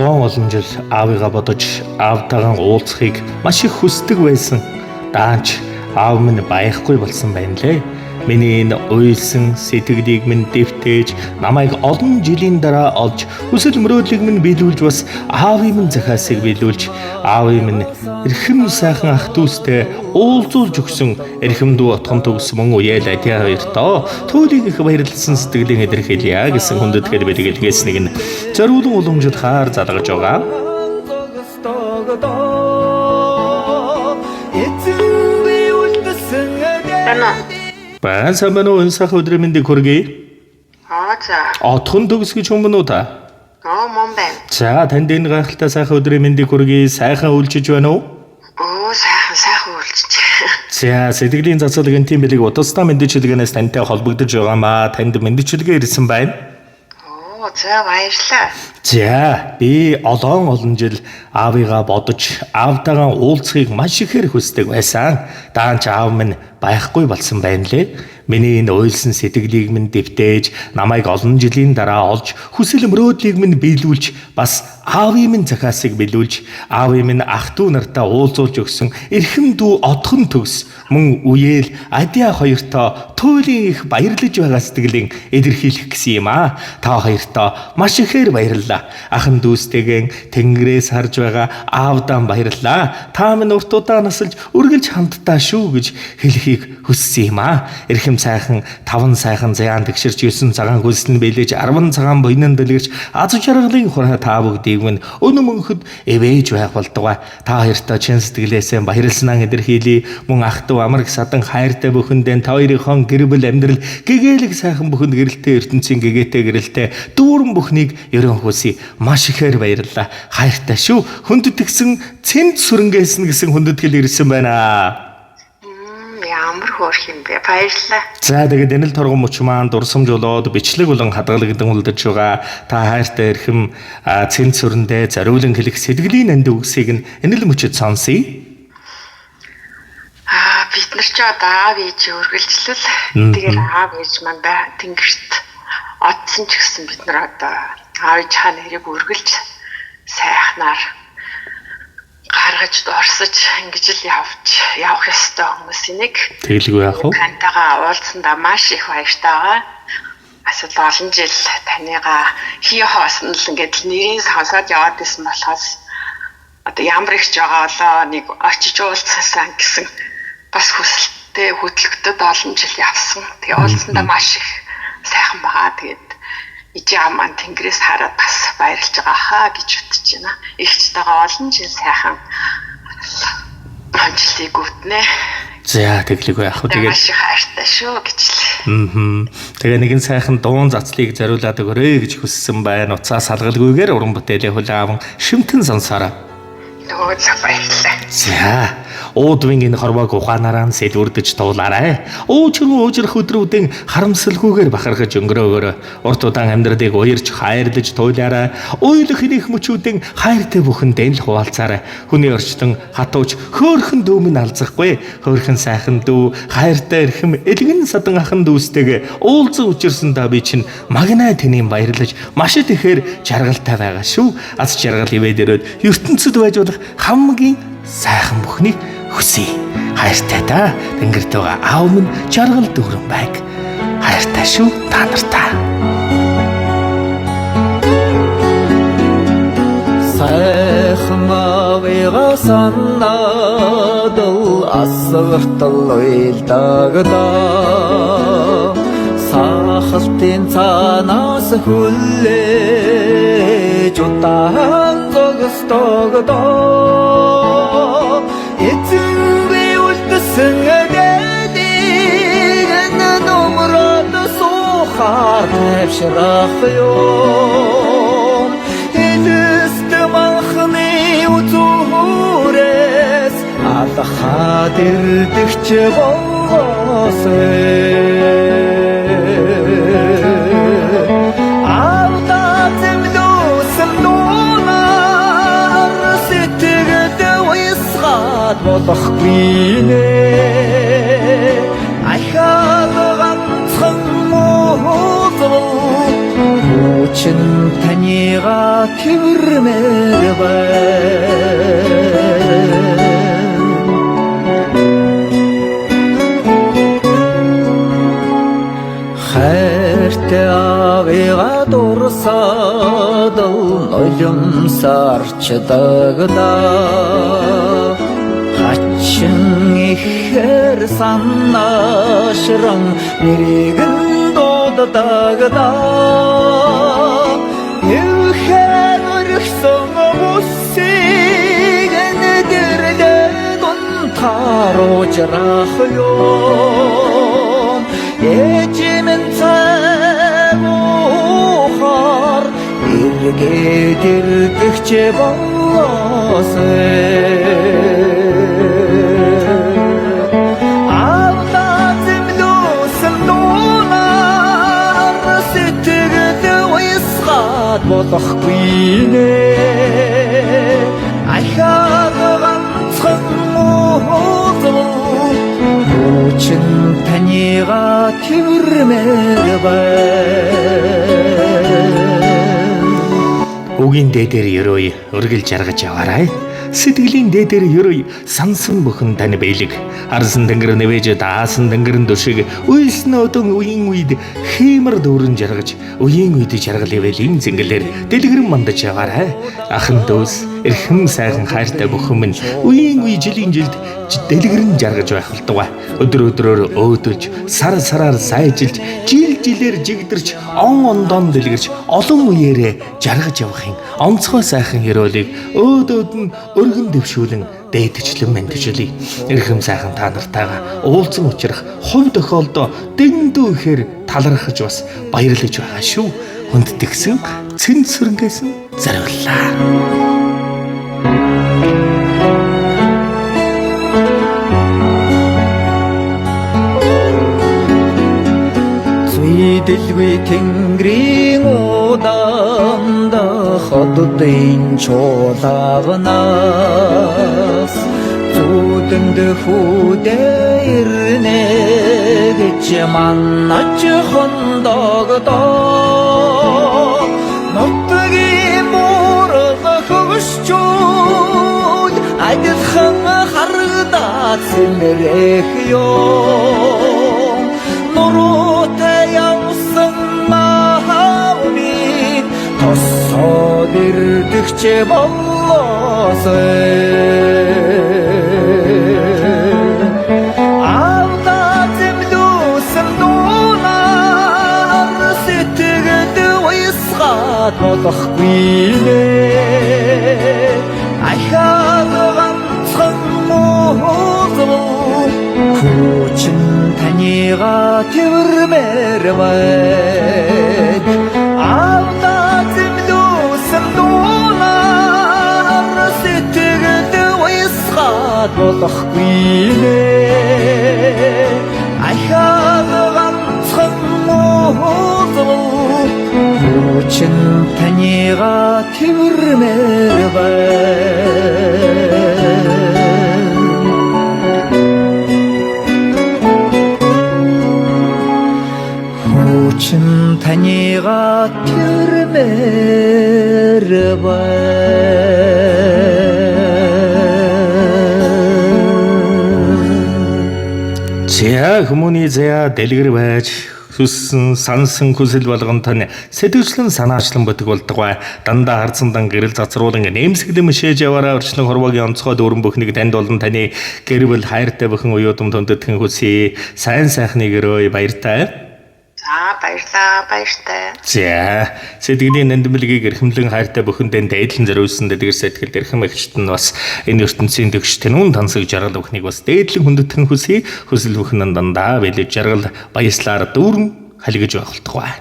олон жил аавыгаа бодож аавтайгаа уулзахыг маш их хүсдэг байсан. Даанч аав минь байхгүй болсон байна лээ. Миний энэ уйлсан сэтгэлийг минь дэвтээж намайг олон жилийн дараа олж хүсэл мөрөөдлийг минь биелүүлж бас аавын минь захаасыг биелүүлж аавын минь эрхэм сайхан ах дүүстэй уулзуулж өгсөн эрхэм дүү отхон төгс мөн уяал адиа хоёртоо туйлыг их баярлсан сэтгэлийн илэрхийлье гэсэн хүндэтгэл бэлгэлгээс нэг нь зориулан уламжид хаар залгаж байгаа. Сайн байна уу? Энэ сайхан өдрийн мэндийг хүргэе. За. Отхон төгс гэж хүмүүс үү та? Мөн байна. За, танд энэ гайхалтай сайхан өдрийн мэндийг хүргэе. Сайхан үйлчиж байна уу? Сайхан үйлчиж. За, сэтгэлийн цацалгын тийм билег удаа мэдээлэлгээс тантай холбогдож байгаамаа. Танд мэдээлэлгээ ирсэн байна. За баярлалаа. За, би олон жил аавыгаа бодож аавтайгаа уулзахыг маш ихээр хүсдэг байсан. Даанч аав минь байхгүй болсон байна лээ. Миний энэ уйлсан сэтгэлийг минь дэвтээж намайг олон жилийн дараа олж хүсэл мөрөөдлийг минь биелүүлж бас аавын минь захаасыг биелүүлж аавын минь ах дүү нартаа уулзуулж өгсөн эрхэм дүү отхон төгс мөн үеэл адиа хоёртоо туйлын их баярлаж байгаа сэтгэлийн илэрхийлэх гэсэн юм аа. Та хоёртоо маш ихээр баярлалаа. Ахан дүүстэйгэн тэнгэрээс харж байгаа аавдаа баярлалаа. Та минь урт удаа насалж үргэлж хамтдаа шүү гэж хэлхийг хүссэн юм аа. Эрхэм сайхан 5 сайхан заяан тэгшэрч 9 цагаан хөлсөл бэлэж 10 цагаан буйнан дэлгэрч аз жаргалын хураа та бүгдийг минь өнөө мөнхөд эвэж байх болтугай. Та хоёртоо чин сэтгэлээсээ баярлснаа илэрхийлье. Мөн ах дүү амар садан хайртай бүхэндээ та хоёрын гэр бүл амьдрал гэгээлэг сайхан бүхэнд гэрэлтэй ертөнцийн гэгээтэй гэрэлтэй дүүрэн бүхнийг ерөн хүсье. Маш ихээр баярлалаа. Хайртай шүү. Хүндэтгсэн цэнд сүрэнгээсэн гэсэн хүндэтгэл ирсэн байна. Ямар хөөрх юм бэ? Баярлалаа. За тэгээд энэ л торгон мөч маань дурсамж болоод бичлэг болон хадгалагдсан үлдэж байгаа. Та хайртай эрхэм цэнд сүрэндээ зориулан хэлэх сэтгэлийн анд үгсийг нь энэ л мөчөд сонсъё. Бид нар ч одоо аав ээж үргэлжлэл. Тэгээд аав ээж маань тэнгэрт одсон ч гэсэн бид нар одоо аав ээж хааны хэрэг үргэлж сайхнаар гаргаж дорсож ингэж л явах ёстой хүмүүсийн нэг. Тэгэлгүй яах вэ? Тантайгаа уулзсандаа маш их баяртай байгаа. Асал олон жил таныгаа хий хоосон л ингэж нэрийг сонсоод яваад исэн болохоос одоо ямар их ч байгаа болоо нэг очиж уулзсан гэсэн бас хүсэлттэй хөдөлгөдөд олон жил явсан. Тэгээ уулзсандаа маш их сайхан байгаа. Тэгээд ижээ маань тэнгэрээс хараад бас баярлж байгаа хаа гэж бодож байна. Ихчтэйгээ олон жил сайхан амжилтыг өгдөнэ. За тэглэгүй яах вэ? Тэгээд маш их хайртай шүү гэж л. Тэгээ нэгэн сайхан дуун цацлыг зориулаад өгөөрэй гэж хүссэн байна. Уцаа салгалгүйгээр уран бүтээлээ хүлээн аван шимтэн сонсоорой. Баярлалаа. За уудвын энэ хорвоог ухаанаараа сэлвэрдэж туулаарай. Уужрах өдрүүдийн харамсалгүйгээр бахархаж өнгөрөөгөөрэй. Урт удаан амьдралыг уярж хайрлаж туйлаарай. Уйлах их мөчүүдийн хайртай бүхэндээ л хуваалцаарай. Хүний орчлон хатууч хөөхөн дүү минь алзахгүй. Хөөхөн сайхан дүү, хайртай эрхэм элгэн садан ахан дүүстэйгээ уулзсан учирсандаа би чинь магнаа тэнийг баярлаж маш их ихээр жаргалтай байгаа шүү. Аз жаргал ивэд өрөөд ертөнцид байж болох хамгийн сайхан бүхнийг хүсье. Хайртай та тэнгэрт байгаа аав минь жаргал дүүрэн байг. Хайртай шүү та нартай. Сайхан аавыгаа санаад асгартал уйлдагда сахалтын цаанаас хүлээж удаан зогстогдоо эцэг үлдсэн эдийг нөмрөд сухаар тавшрах юм эдэст манхны үзүүрээс алхаад ирдэгч болоосэй болохгүй нэ ахаад ганцхан муу Хүүчин танига тэрмээр байна. Хайртай авига дурсаад нулимсарчдагда хачин ихэр санаашран нэригэн дууддагда юхэр өргсөн үсийг нэдэрлэн унтааруулах юм Ээжимэн цайвухаар эргээд ирдэгч болоосэй Авдаа зэмлүүсэн дуулаар сэтгэл уясгаад болохгүй нэ Ахаад ганцхан Хүүчин танига тэрмээр байна. Үгийн дээдээр ерөөй өргөл жаргаж яваарай. Сэтгэлийн дээдээр ерөөй сансан бүхэн тань бэлэг. Арсан тэнгэр нэвэж даасан тэнгэрэн дүшиг үйлсэн өдөн үеийн үед хиймэр дүүрэн жаргаж үеийн үед жаргал ивэл зингэлэр дэлгэрэн мандаж яваарай. Ахын дүүс эрхэм сайхан хайртай бүхэн минь үеийн үе жилийн жилд дэлгэрэн жаргаж байх болтугай. Өдөр өдрөөр өөдөлж сар сараар сайжилж жил жилээр жигдэрч он ондон дэлгэрч олон үеэрээ жаргаж явахын онцгой сайхан ёроолыг өөдөөд нь өргөн дэвшүүлэн дээдчлэн мэдчилээ. Эрхэм сайхан та нартайгаа уулзсан учрах хувь тохиолдоо дэндүү ихээр талархаж бас баярлаж байгаа шүү. Хүндэтгсэн цэн сүрэнгээс зориуллаа. Дэлгүй тэнгэрийн удаанд хотдын чуулганаас зүудэнд хүүдээ ирнэ гэж манаж хондогдоо нутгийн муурга хөвшчүүд адилхан харагдаад сэмрэх ёо нуруутай явсан маавны тосоод ирдэгч болоосэй Авдаа зэмлүүсэн дуулаар сэтгэл уясгаад болохгүй нэ Ахаад ганцхан Хүүчин танига тэрмээр байна. Авдаа зэмлүүсэн дуулаар сэтгэл уясгаад болохгүй нэ Ахаад ганцхан Хүүчин танига тэрмээр байна. Хүүчин танига тэрмээр байна. За хүмүүний заяа дэлгэр байж хүссэн сансан хүсэл болгон тань сэтгэвчлэн санаачлан бөтг болдгоо дандаа харцсан гэрэл цацруулан нэмсэглэм шээж яваараа өрчлөн хорвогийн онцгой дүүрэн бүхнийг танд болон таны гэр бүл хайртай бүхэн уюудам төндөдгөн хүсье сайн сайхныг өрөө баяртай За баярлаа баяртай. За сэтгэлийн нандмэлгийг эрхэмлэн хайртай бүхэндээ дээдлэн зориулсан дэдгэр сэтгэл эрхэм эгчт нь бас энэ ертөнцийн төгс тэнүүн тансаг жаргал бүхнийг бас дээдлэн хүндэтгэн хүсье хүсэл бүхэн дандаа бэлэж жаргал баяслаар дүүрэн халигж байх болтугай.